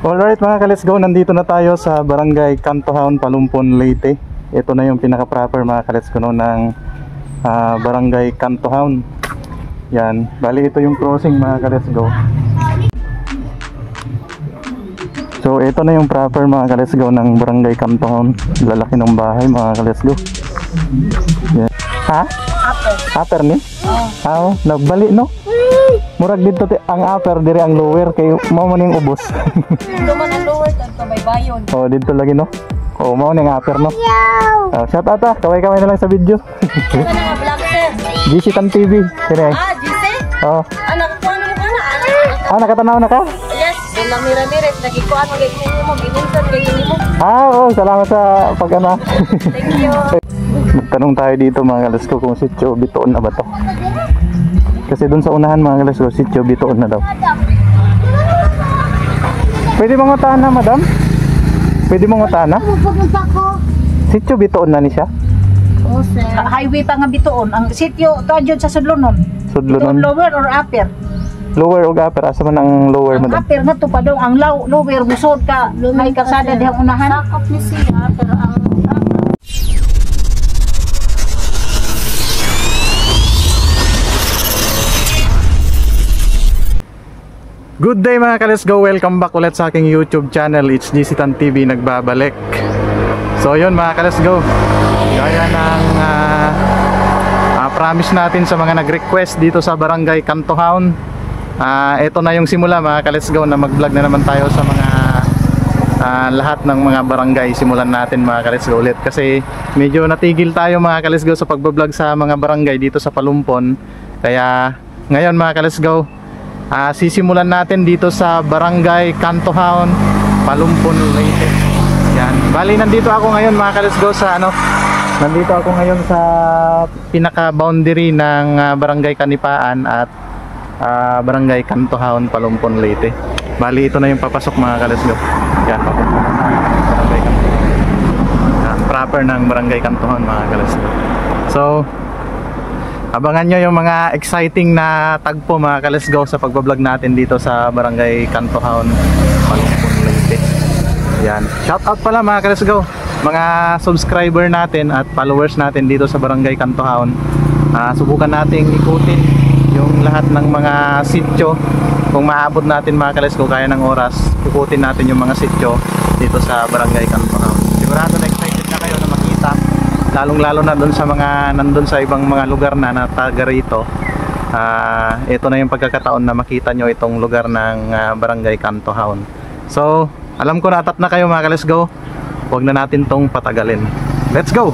Alright mga ka-let's go, nandito na tayo sa Barangay Cantojaon, Palumpon, Leyte. Ito na yung pinaka-proper mga ka-let's go ng Barangay Cantojaon. Yan, bali ito yung crossing mga ka-let's go. So ito na yung proper mga ka-let's go ng Barangay Cantojaon. Lalaki ng bahay mga ka-let's go. Yan. Ha? Upper ni? Oo. Nagbali no? Murag dito ang upper dire ang lower kay mao man yung ubos. Dito man ang lower dito may bayon. Oh, dito lagi no. Oh, mao ning upper no. Shout out kaway-kaway na lang sa video. Ano nga vlog sir? GC Tan TV. Kini. GC? Oh. Anak ko ano ka na? Nakatanaw na ka? Yes, bilang mira-mira nagikuan mo gayud mo gininsan gayud mo. Oh, salamat sa pag-ana. Thank you. Magtanong tayo dito mga kalas ko kung sitio Bitoon na ba to. Kasi dun sa unahan mga kalas ko, sitio Bitoon na daw. Pwede mong utahan na madam? Pwede mong utahan na? Sitio Bitoon na ni siya? Oh sir. Highway pa nga Bitoon. Ang sitio to adyon sa Sudlonon. Sudlonon. Lower or upper? Lower o upper? Asa man ang lower madam? Upper nga to pa daw. Ang lower musod ka. May kasada dihang unahan. Sakop ni siya pero ang Good day mga ka-let's go, welcome back ulit sa aking YouTube channel. It's GC Tan TV nagbabalik. So yun mga ka-let's go, gaya ng promise natin sa mga nag-request dito sa Barangay Cantojaon, ito na yung simula mga ka-let's go na mag-vlog na naman tayo sa mga lahat ng mga barangay. Simulan natin mga ka-let's go ulit kasi medyo natigil tayo mga ka-let's go sa pagbablog sa mga barangay dito sa Palumpon. Kaya ngayon mga ka-let's go, sisimulan natin dito sa Barangay Cantojaon, Palumpon, Leyte. Yan. Bali nandito ako ngayon mga ka-let's go sa nandito ako ngayon sa pinaka-boundary ng Barangay Kanipaan at Barangay Cantojaon, Palumpon, Leyte. Bali ito na yung papasok mga ka-let's go. Yan, papunta na Barangay Cantojaon. Yan, proper ng Barangay Cantojaon mga ka-let's go. So abangan nyo yung mga exciting na tagpo mga ka-let's go sa pagbablog natin dito sa Barangay Cantojaon, Palumpon, Leyte. Yan. Shout out pala mga ka-let's go, mga subscriber natin at followers natin dito sa Barangay Cantojaon. Subukan nating ikutin yung lahat ng mga sityo. Kung maabot natin mga ka-let's go, kaya ng oras, ikutin natin yung mga sityo dito sa Barangay Cantojaon. Sigurado na excited na kayo na makita, lalong-lalo na doon sa mga nandun sa ibang mga lugar na taga rito. Ito na yung pagkakataon na makita nyo itong lugar ng Barangay Cantojaon. So, alam ko natat na kayo mga ka-let's go. Huwag na natin tong patagalin. Let's go!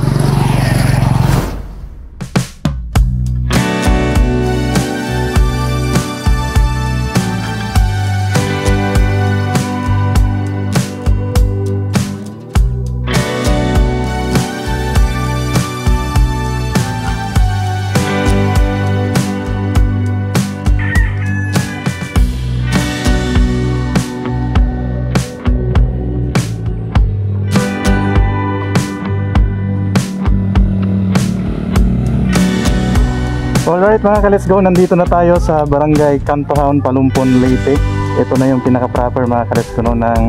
Alright mga ka-let's go, nandito na tayo sa Barangay Cantojaon, Palumpon, Leyte. Ito na yung pinaka-proper mga ka-let's go ng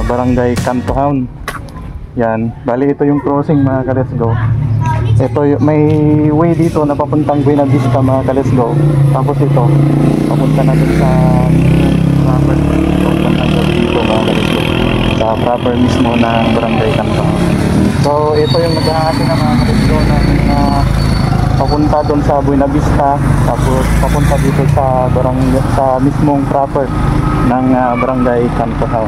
Barangay Cantojaon. Yan, bali ito yung crossing mga ka-let's go. Ito may way dito na papuntang Buena Vista mga ka-let's go. Tapos ito, papunta na dun sa proper dito mga ka-let's go, sa proper mismo ng Barangay Cantojaon. So ito yung naghahati na mga ka-let's go ng papunta doon sa Buena Vista, tapos papunta dito sa mismong proper ng Barangay Cantojaon.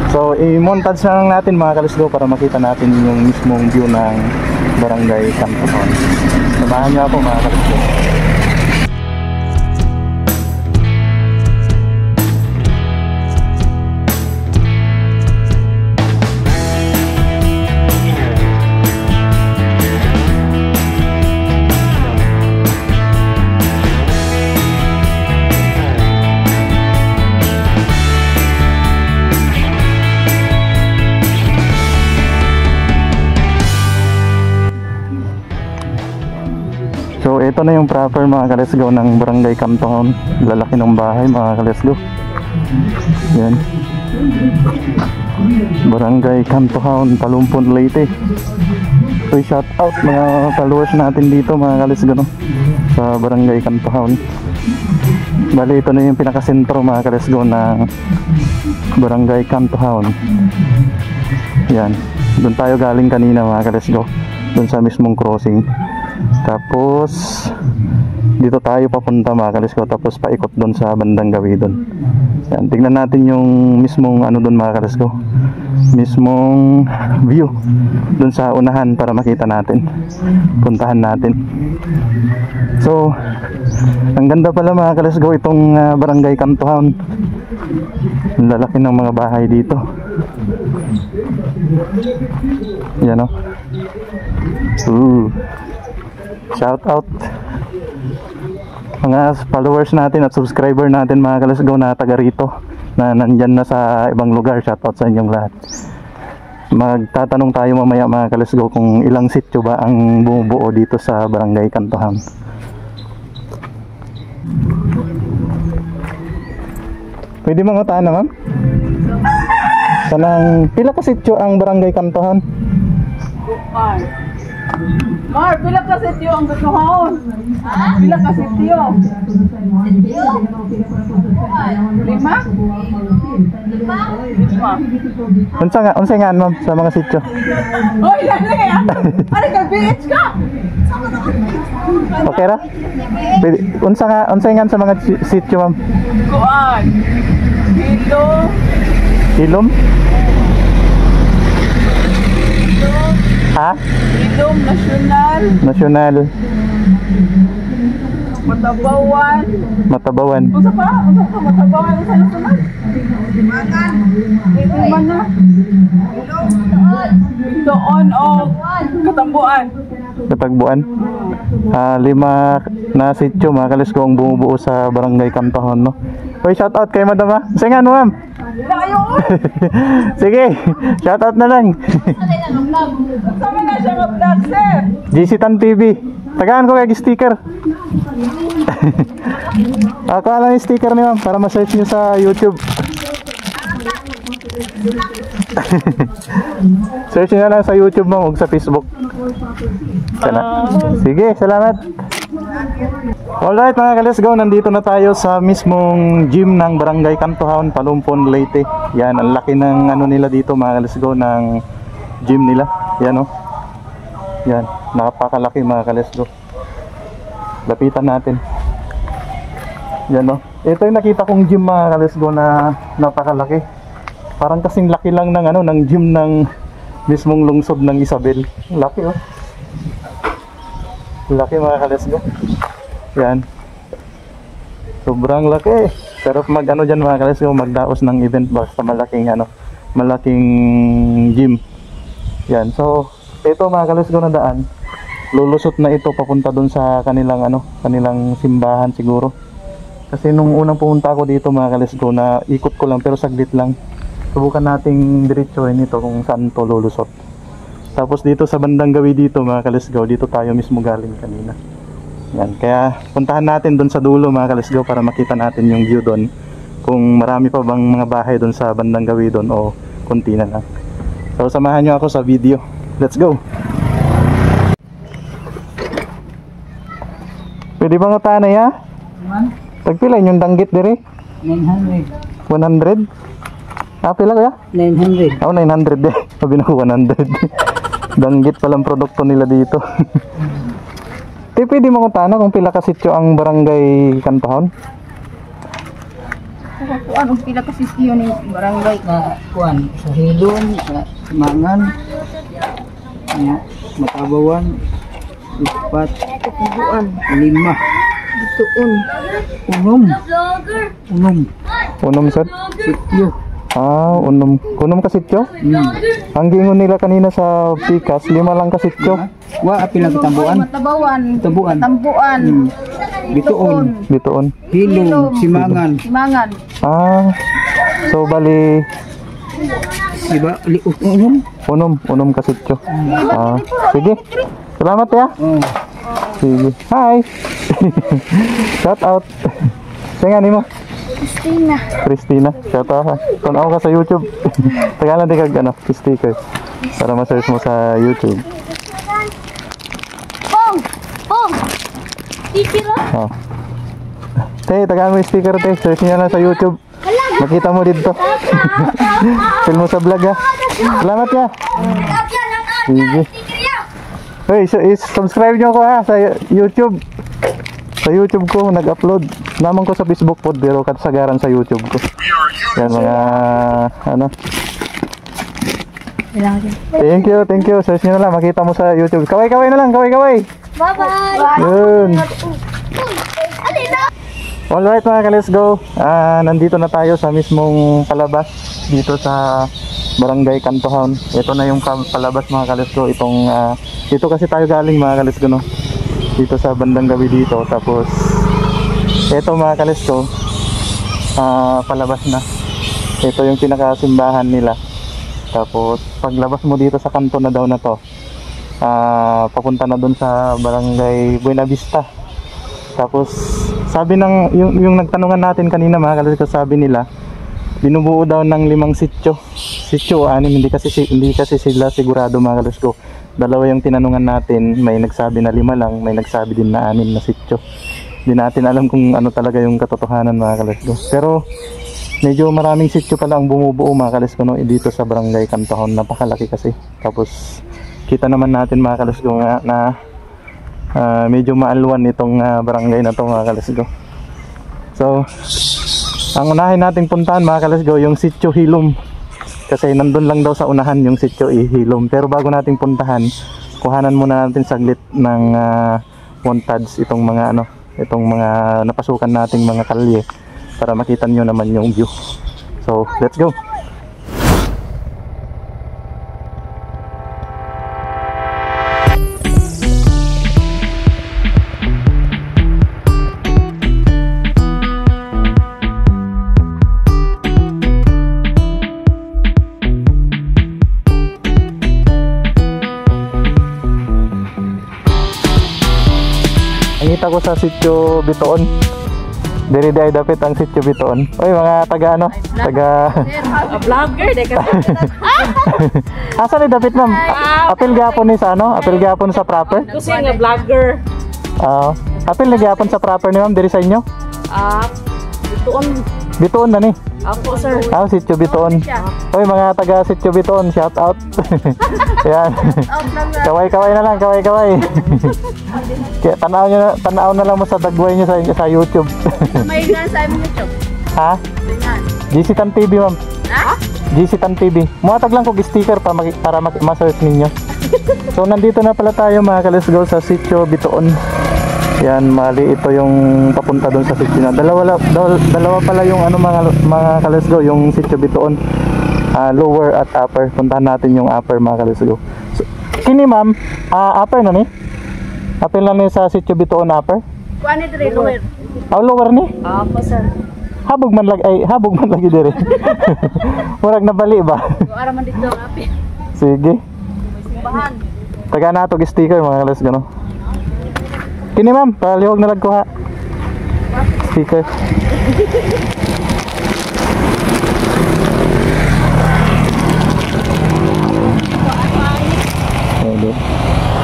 So i-montage na lang natin mga ka-let's go para makita natin yung mismong view ng Barangay Cantojaon. Samahan niyo ako mga ka-let's go. So ito na yung proper mga ka-let's go ng Barangay Cantojaon. Lalaki ng bahay mga ka-let's go. Yan. Barangay Kantohaon, Talumpon, Leyte. So shout out mga followers natin dito mga kalisgo, no? Sa Barangay Kantohaon. Bali ito na yung pinakasentro mga kalisgo na Barangay Kantohaon. Yan, doon tayo galing kanina mga kalisgo, doon sa mismong crossing. Tapos dito tayo papunta mga kalisgo, tapos paikot doon sa bandang gawi doon. Yan, tingnan natin yung mismong ano doon mga kalisgo, mismong view doon sa unahan para makita natin, puntahan natin. So ang ganda pala mga kalisgo itong Barangay Kantohaon. Ang lalaki ng mga bahay dito. Yan o. Shout out mga followers natin at subscriber natin mga kalisgo na taga rito, na nandyan na sa ibang lugar. Shout out sa inyong lahat. Magtatanong tayo mamaya mga kalisgo kung ilang sityo ba ang bumubuo dito sa Barangay Kantohaon. Pwede mangutaan na ma'am? Sanang pila ka sityo ang Barangay Kantohaon? Mar, pila ka sityo ang Kantohaon? Pila ka sityo? 5? Unsa nga ma'am sa mga sityo? Hoy, lali ah! Ano ka, BH ka? Okay ra? Pwede, unsa nga sa mga sityo ma'am? Kuan. Ilom? Ha? Ilom Nasyonal. Nasyonal. Matabawan. Matabawan. Unsa pa? Unsa pa Matabawan sa nasunod? Magan. Ilom na. Doon o Katambuan. Katagbuan. 5 na sityo mga kalisgo ang bumubuo sa Barangay Kantohaon, no? Hoy, shout out kay madam ha. Singan mo ma'am. Sige, shout out na lang. Sama na siya nga vlog, sir. GC Tan TV. Tagaan ko kay sticker. Ako lang yung sticker ni ma'am para ma-search niyo sa YouTube. Search nyo na lang sa YouTube ma'am o sa Facebook. Sige, salamat. Alright mga ka-let's go, nandito na tayo sa mismong gym ng Barangay Kantohaon, Talumpon, Leyte. Yan, ang laki ng ano nila dito mga ka-let's go, ng gym nila. Yan o. Yan, napakalaki mga ka-let's go. Lapitan natin. Yan o. Ito yung nakita kong gym mga ka-let's go na napakalaki. Parang kasing laki lang ng ano, ng gym ng mismong lungsod ng Isabel. Laki oh. Laki mga ka-let's go. Yan. Sobrang laki. Pero mag ano dyan mga ka-let's go, magdaos ng event basta malaking ano, malaking gym. Yan. So, ito mga ka-let's go na daan. Lulusot na ito papunta dun sa kanilang ano, kanilang simbahan siguro. Kasi nung unang pumunta ako dito mga ka-let's go, na ikot ko lang pero saglit lang. Subukan nating diretsohin ito kung saan to lulusot. Tapos dito sa bandang gawi dito mga ka-let's go, dito tayo mismo galing kanina. Yan, kaya puntahan natin doon sa dulo mga ka-let's go para makita natin yung view doon. Kung marami pa bang mga bahay doon sa bandang gawi doon o konti na lang. So samahan nyo ako sa video. Let's go! Pwede bang utanay ha? Tagpila yung danggit dire? 900. 100? Ah, pila kaya? 900. Oh, 900 eh. Sabi na ko 100. Danggit palang produkto nila dito. Di pwede mo kutana kung pila ka sityo ang Barangay Kantohaon? Kuan ang pila ka sityo ni barangay Sa kuan, sa Hilom, sa Mangan, Matabawan, 4, 5, 6, 7, 8, 9, 10. Unom sir? Sityo. Ah, unom ka sityo? Ang gingon nila kanina sa Pikas, 5 lang ka sityo. Wa apil ang Katambuan. Matabawan. Katambuan. Tambuan. Bituon. Bituon. Hilom, Simangan. Simangan. Ah, so bali Diba? unom ka sityo. Ah, sige. Salamat ya. Oh. Sige. Hi. Shout out. Singan nimo. Christina. Shout out ha. Tanaw ka sa YouTube. Tagalan din kag ano, sticker. Para ma-search mo sa YouTube. Oh. Te, tagaan mo yung sticker te. Search niya lang sa YouTube. Makita mo dito. Film mo sa vlog ha. Salamat ya. Sige. Hey, subscribe nyo ko ha sa YouTube. Sa YouTube ko, nag-upload. Naman ko sa Facebook po, pero kasagaran sa YouTube ko. Yan mga, ano. Thank you. Search nyo na lang, makita mo sa YouTube. Kaway-kaway na lang, kaway-kaway. Bye-bye. Yun. Alright mga ka-let's go. Nandito na tayo sa mismong palabas dito sa Barangay Kantohaon. Ito na yung palabas mga ka-let's go. Itong, dito kasi tayo galing mga ka-let's go, no? Dito sa bandang gabi dito. Tapos ito mga ka-let's go, palabas na. Ito yung pinakasimbahan nila. Tapos paglabas mo dito sa kanto na daw na to, papunta na dun sa Barangay Buena Vista. Tapos sabi ng yung nagtanungan natin kanina mga ka-let's go, sabi nila binubuo daw ng 5 sityo o 6, hindi kasi sila sigurado mga ka-let's go. Dalawa yung tinanungan natin, may nagsabi na 5 lang, may nagsabi din na 6 na sityo. Hindi natin alam kung ano talaga yung katotohanan mga ka-let's go. Pero medyo maraming sityo pala ang bumubuo mga ka-let's go, no? Dito sa Barangay Kantohaon, napakalaki kasi. Tapos kita naman natin mga ka-let's go na medyo maalwan itong barangay na to mga ka-let's go. So ang unahin nating puntahan mga ka-let's go, yung Sitio Hilom. Kasi nandun lang daw sa unahan yung Sitio Hilom. Pero bago nating puntahan, kuhanan muna natin saglit ng montage itong mga napasukan nating mga kalye para makita nyo naman yung view. So let's go. Nakita ko sa Sitio Bitoon. Diri ay dapit ang Sitio Bitoon. Oy mga taga ano? Taga Vlogger de kasi. asa ni dapit ma'am? Apil gyapon ni sa ano? Apil gyapon sa proper? Kasi nga vlogger. Apil na gyapon sa proper ni ma'am diri sa inyo? Bitoon. Bitoon na ni. Ako sir. Sitio Bitoon. Oy mga taga Sitio Bitoon, shout out. Yan. Kaway-kaway na lang, kaway-kaway. Kaya tanaw na lang mo sa dagway niyo sa YouTube. May nga sa YouTube. Ha? GC Tan TV ma'am. Ha? GC Tan TV. Muatag lang kog sticker para ma-search ninyo. So nandito na pala tayo mga ka-let's go sa Sitio Bitoon. Yan, mali ito yung papunta doon sa sitio na. Dalawa pala yung ano mga ka-let's go, yung Sitio Bitoon. Lower at upper. Puntahan natin yung upper mga ka-let's go. So, kini ma'am, upper na ni? Upper na ni sa Sitio Bitoon upper? Kuan ni dire lower. Lower ni? Ako sir. Habog man lagi dire. Murag nabali ba? Ara man dito api. Sige. Simbahan. Taga na to sticker mga ka-let's go, no? Kini ma'am, palihog na lang ko ha. Sticker.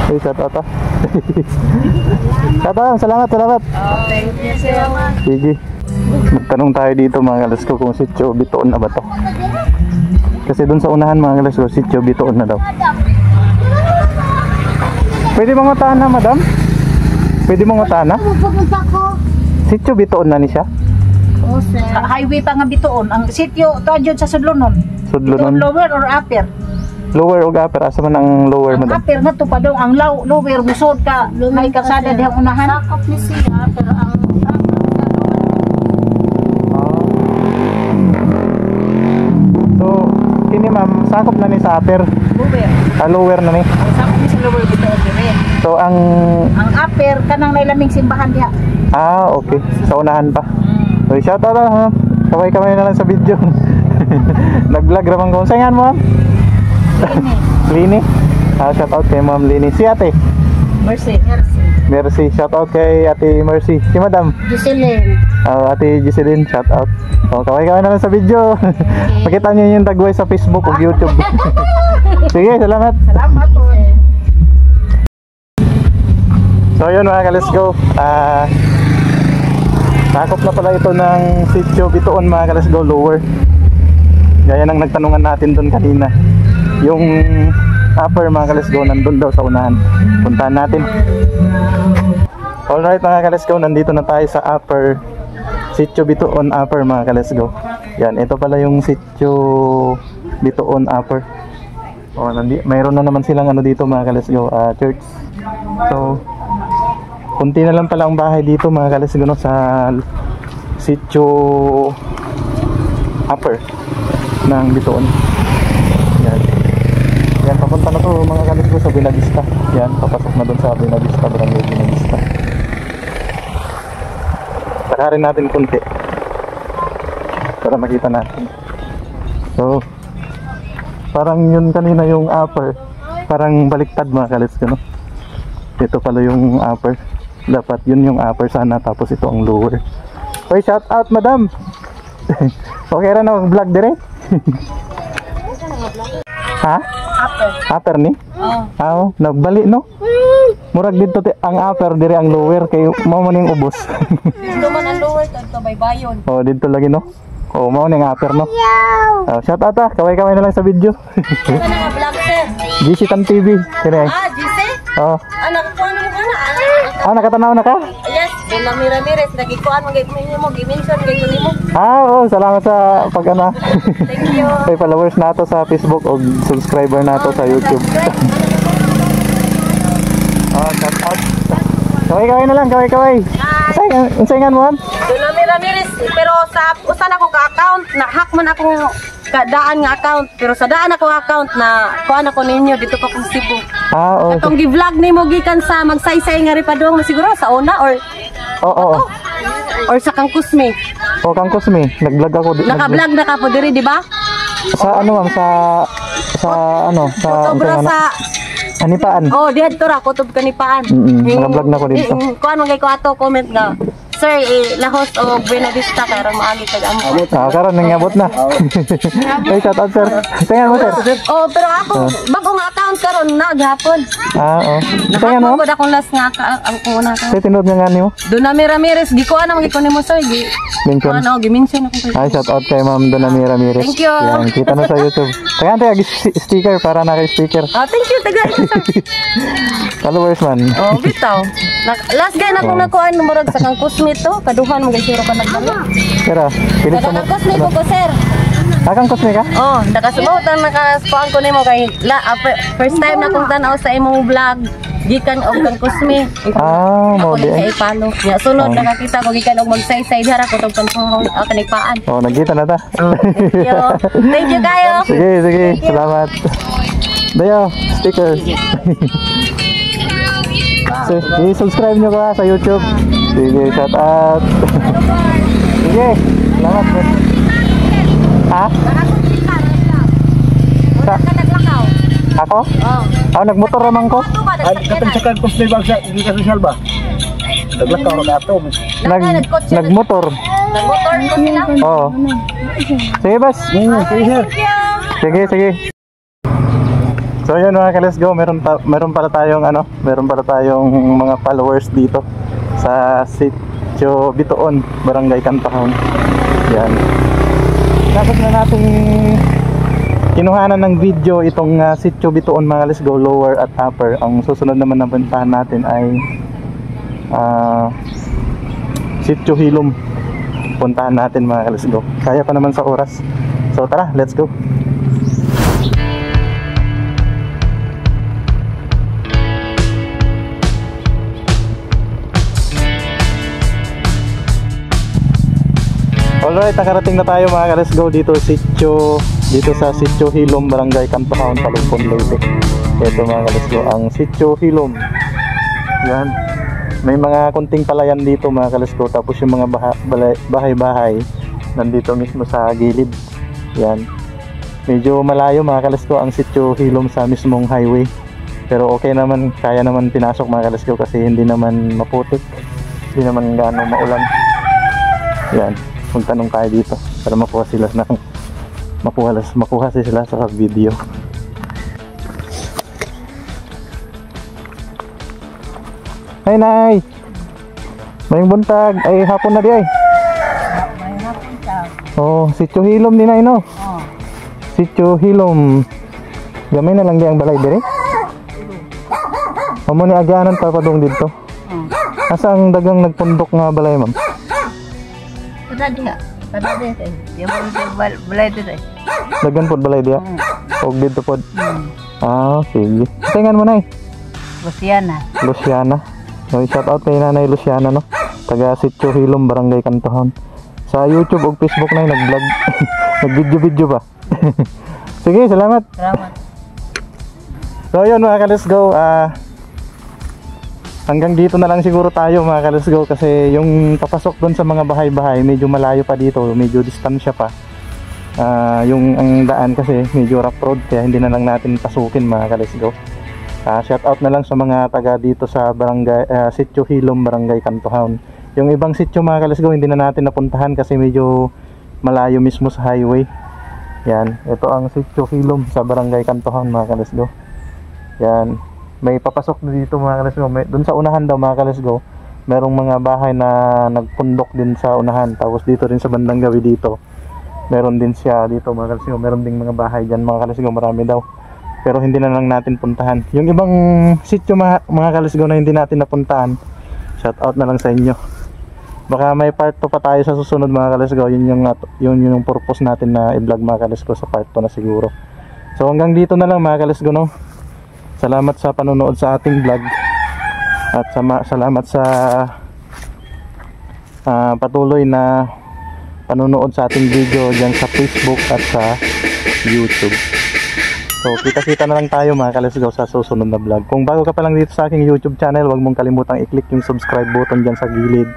Hey, shout out ha. Shout out, salamat. Thank you sir. Sige. Magtanong tayo dito mga ka-let's go kung Sitio Bitoon na ba to. Kasi dun sa unahan mga ka-let's go, Sitio Bitoon na daw. Pwede mong utahan na madam? Pwede mong utahan na? Sitio Bitoon na ni siya? Oh, sir. Highway pa nga Bitoon. Ang sitio to dyan sa Sudlonon. Sudlonon. Bitoon lower or upper? Lower o upper? Asa man ang lower Ang madam? upper nga to pa daw. Ang lower musod ka. May kasada dihang unahan. Sakop ni siya pero ang So, kini ma'am, sakop na ni sa upper? lower. Lower na ni? Sakop ni sa lower Bitoon dire. So, ang upper kanang nailaming simbahan diha. okay. Sa unahan pa. So, shout out ha. Kaway-kaway na lang sa video. Nag-vlog ramang kung sayangan mo ma'am? Lini. Shout out kay ma'am Lini. Si ate? Mercy. Mercy. Shout out kay ate Mercy. Si madam? Giselene. Ate Giseline, shout out. Kaway-kaway na lang sa video. Makita niyo yung tagway sa Facebook o YouTube. Sige, salamat. Salamat po. So yun mga ka-let's go. Sakop na pala ito ng Sitio Bituon mga ka-let's go, lower. Gaya ng nagtanungan natin doon kanina. Yung upper mga ka-let's go, nandun daw sa unahan. Puntahan natin. Alright mga ka-let's go, nandito na tayo sa upper Sitio Bituon upper mga ka-let's go. Yan, ito pala yung Sitio Bituon upper. Mayroon na naman silang ano dito mga ka-let's go, church. So kunti na lang pala ang bahay dito mga ka-let's go, no, sa Sitio upper ng Bituon. Yan. Yan, papunta na to mga ka-let's go sa Binavista. Yan, papasok na doon sa Binavista, Barangay Binavista. Pakarin natin kunti para makita natin. So parang yun kanina yung upper, parang baliktad mga ka-let's go, no? Ito pala yung upper. Dapat yun yung upper sana, tapos ito ang lower. Hoy, shout out madam. Okay ra na mag-vlog dire? Ha? Upper ni? Oo. Nagbali no? Murag dito ang upper dire ang lower kay mao man yung ubos. Dito man ang lower, dito may bayon. Oh, dito lagi no. Oh, mao ning upper no. Shout out kaway-kaway na lang sa video. Ano nga vlog sir? GC Tan TV. Kini. GC? Oh. Nakakuha mo ka na. Nakatanaw na ka? Yes, Benami Ramirez, nagikuan mo gi-mention kay mo. Oo, salamat sa pag-ana. Thank you. May followers nato sa Facebook o subscriber nato sa YouTube. Shout out. Kaway-kaway na lang, kaway-kaway. Insayngan mo han? Benami Ramirez, pero sa usan ako ka-account, na-hack man akong daan nga account, pero sa daan ako account na kuan ako ninyo dito pa kung Cebu. Oo. Itong gi-vlog nimo gikan sa magsaysay nga ri padung siguro sa una Oo. or sa Kangkusmi. O Kang Kusmi, nag-vlog ako. Naka-vlog na ka po diri, di ba? Sa ano ma'am, sa ano, sa Sobra sa Anipaan. dito ra kutob kanipaan. Naka-vlog na ko dito. Kuan man kay ko ato comment nga. Sir, lahos o Buenavista kay ron maagi kag amo. Karon nangabot na. Hey, shout out sir. Tingnan mo sir. Pero ako bagong account karon na gahapon. Oo. Tingnan mo. Nakapagod akong last nga ang una ka. Say tinood nga nimo. Donami Ramirez, gikuan na magikuan nimo sir. Mention. Gi-mention ako kay. Ay, shout out kay Ma'am Donami Ramirez. Thank you. Yan, kita na sa YouTube. Kaya tayo sticker para na kay sticker. Thank you taga ito sir. Followers man. Bitaw. Last guy na akong nakuan murag sa Kangkusmi to, kaduhan mo gayro ka nagdala. Pero, pilit sa mo. Kangkusmi ko sir. Kang Kusmi ka? Nakasubutan nakaskuan ko nimo kay first time na kong tanaw sa imong vlog gikan og Kangkusmi. Mo di. Sa ipalo. Ya sunod nakakita ko gikan og magsaysay dara ko tong kanipaan. Nagkita na ta. Thank you kayo. Sige. Salamat. Dayo, sticker. I-subscribe nyo ka sa YouTube. Sige, shout out. Sige, salamat. Ha? Ako? Nagmotor naman ko. Katagsakan ko sa ibang hindi ka social ba? Naglakaw na ato. Nagmotor. Nagmotor ko sila. Oo. Sige, bas. Sige. So yun mga ka-let's go, meron pala tayong mga followers dito sa Sitio Bituon, Barangay Cantown. Yan. Tapos na natin kinuhanan ng video itong Sitio Bituon mga ka-let's go, lower at upper. Ang susunod naman na puntahan natin ay Sitio Hilom. Puntahan natin mga ka-let's go. Kaya pa naman sa oras. So tara, let's go. Alright, nakarating na tayo mga ka-let's go dito sa Sitio Hilom, Barangay Cantown, Palumpon, Leyte. Ito mga ka-let's go, ang Sitio Hilom. Yan. May mga kunting palayan dito mga ka-let's go, tapos yung mga bahay-bahay nandito mismo sa gilid. Yan. Medyo malayo mga ka-let's go ang Sitio Hilom sa mismong highway. Pero okay naman, kaya naman pinasok mga ka-let's go kasi hindi naman maputik, hindi naman gaano maulan. Yan, magtanong tayo dito para makuha sila sila sa video. Ay, Nay! Mayong buntag, ay hapon na di ay. Oh, Sitio Hilom din ay no? Sitio Hilom. Gamay na lang di ang balay dire. Amo ni agyanan pa padung dito. Asa ang dagang nagpundok nga balay, ma'am? Kada diha. Kada diha. Di mo balay dito. Dagan pod balay diha. Og dito pod. Ah, sige. Tingan mo, Nay. Luciana. So, shout out kay Nanay Luciana, no? Taga Sitio Hilom, Barangay Kantohaon. Sa YouTube o Facebook na nag-vlog. Nag-video pa. Sige, salamat. So yun mga ka-let's go. Hanggang dito na lang siguro tayo mga ka-let's go. Kasi yung papasok doon sa mga bahay-bahay, medyo malayo pa dito. Medyo distansya pa. Yung ang daan kasi medyo rough road. Kaya hindi na lang natin pasukin mga ka-let's go. Shout out na lang sa mga taga dito sa barangay Sitio Hilom, Barangay Kantohaon. Yung ibang sitio mga ka-let's go, hindi na natin napuntahan kasi medyo malayo mismo sa highway. Yan, ito ang Sitio Hilom sa Barangay Kantohaon mga ka-let's go. Yan, may papasok na dito mga ka-let's go. Doon sa unahan daw mga ka-let's go, merong mga bahay na nagpundok din sa unahan. Tapos dito rin sa bandang gawi dito, meron din siya dito mga ka-let's go. Meron ding mga bahay dyan mga ka-let's go, marami daw. Pero hindi na lang natin puntahan. Yung ibang sitio mga ka-let's go na hindi natin napuntahan, shout out na lang sa inyo. Baka may part 2 pa tayo sa susunod mga ka-let's go. Yun yung purpose natin na i-vlog mga ka-let's go sa part 2 na siguro. So hanggang dito na lang mga ka-let's go, no? Salamat sa panonood sa ating vlog. At salamat sa patuloy na panonood sa ating video dyan sa Facebook at sa YouTube. So kita-kita na lang tayo mga ka-let's go sa susunod na vlog. Kung bago ka pa lang dito sa aking YouTube channel, huwag mong kalimutang i-click yung subscribe button dyan sa gilid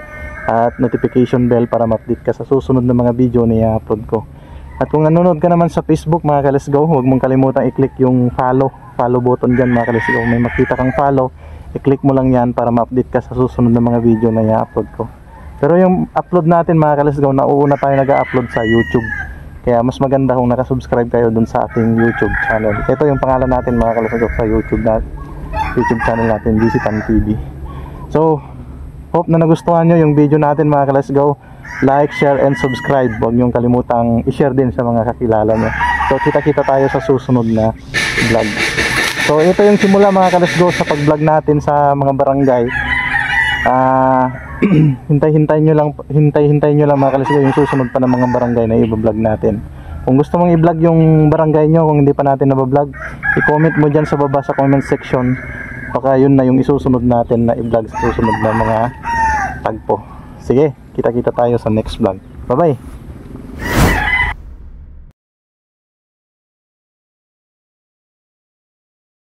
at notification bell para ma-update ka sa susunod na mga video na i-upload ko. At kung nanonood ka naman sa Facebook mga ka-let's go, huwag mong kalimutang i-click yung follow button dyan mga ka-let's go. May makita kang follow, i-click mo lang yan para ma-update ka sa susunod na mga video na i-upload ko. Pero yung upload natin mga ka-let's go, nauuna tayo nag-upload sa YouTube. Kaya mas maganda kung nakasubscribe kayo dun sa ating YouTube channel. Ito yung pangalan natin mga ka-let's go sa YouTube channel natin, GC Tan TV. So hope na nagustuhan nyo yung video natin mga ka-let's go. Like, share, and subscribe. Huwag nyong kalimutang i-share din sa mga kakilala nyo. So kita-kita tayo sa susunod na vlog. So ito yung simula mga ka-let's go sa pag-vlog natin sa mga barangay. Hintay-hintay nyo lang mga ka-let's go yung susunod pa ng mga barangay na i-vlog natin. Kung gusto mong i-vlog yung barangay nyo, kung hindi pa natin na-vlog, i-comment mo dyan sa baba sa comment section. Baka yun na yung isusunod natin na i-vlog sa susunod na mga tagpo. Sige, kita-kita tayo sa next vlog. Bye bye.